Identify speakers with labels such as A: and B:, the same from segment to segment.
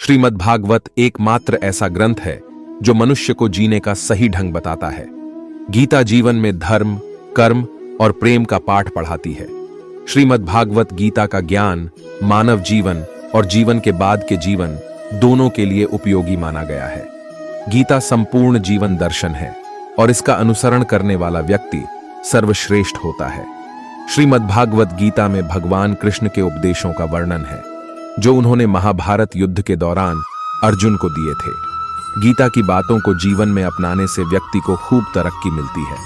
A: श्रीमद्भागवत एकमात्र ऐसा ग्रंथ है जो मनुष्य को जीने का सही ढंग बताता है। गीता जीवन में धर्म, कर्म और प्रेम का पाठ पढ़ाती है। श्रीमद्भागवत गीता का ज्ञान मानव जीवन और जीवन के बाद के जीवन दोनों के लिए उपयोगी माना गया है। गीता संपूर्ण जीवन दर्शन है और इसका अनुसरण करने वाला व्यक्ति सर्वश्रेष्ठ होता है। श्रीमद्भागवत गीता में भगवान कृष्ण के उपदेशों का वर्णन है जो उन्होंने महाभारत युद्ध के दौरान अर्जुन को दिए थे। गीता की बातों को जीवन में अपनाने से व्यक्ति को खूब तरक्की मिलती है।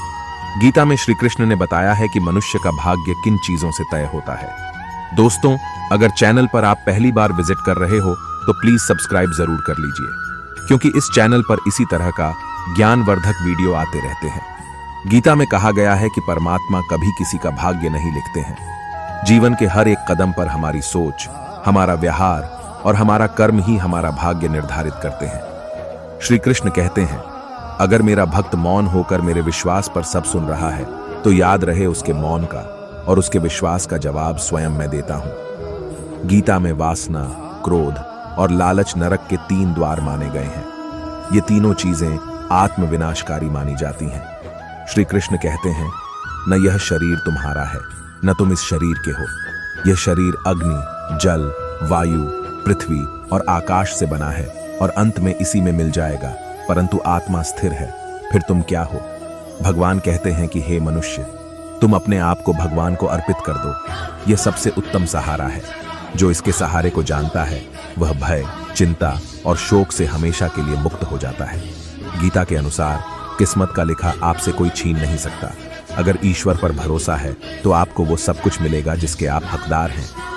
A: गीता में श्री कृष्ण ने बताया है कि मनुष्य का भाग्य किन चीजों से तय होता है। दोस्तों, अगर चैनल पर आप पहली बार विजिट कर रहे हो तो प्लीज सब्सक्राइब जरूर कर लीजिए, क्योंकि इस चैनल पर इसी तरह का ज्ञानवर्धक वीडियो आते रहते हैं। गीता में कहा गया है कि परमात्मा कभी किसी का भाग्य नहीं लिखते हैं। जीवन के हर एक कदम पर हमारी सोच, हमारा व्यवहार और हमारा कर्म ही हमारा भाग्य निर्धारित करते हैं। श्री कृष्ण कहते हैं, अगर मेरा भक्त मौन होकर मेरे विश्वास पर सब सुन रहा है तो याद रहे उसके मौन का, और उसके विश्वास का जवाब स्वयं मैं देता हूं। गीता में वासना, क्रोध और लालच नरक के 3 द्वार माने गए हैं। ये तीनों चीजें आत्मविनाशकारी मानी जाती हैं। श्री कृष्ण कहते हैं, न यह शरीर तुम्हारा है, न तुम इस शरीर के हो। यह शरीर अग्नि, जल, वायु, पृथ्वी और आकाश से बना है और अंत में इसी में मिल जाएगा, परंतु आत्मा स्थिर है। फिर तुम क्या हो? भगवान कहते हैं कि हे मनुष्य, तुम अपने आप को भगवान को अर्पित कर दो। यह सबसे उत्तम सहारा है। जो इसके सहारे को जानता है वह भय, चिंता और शोक से हमेशा के लिए मुक्त हो जाता है। गीता के अनुसार किस्मत का लिखा आपसे कोई छीन नहीं सकता। अगर ईश्वर पर भरोसा है तो आपको वो सब कुछ मिलेगा जिसके आप हकदार हैं।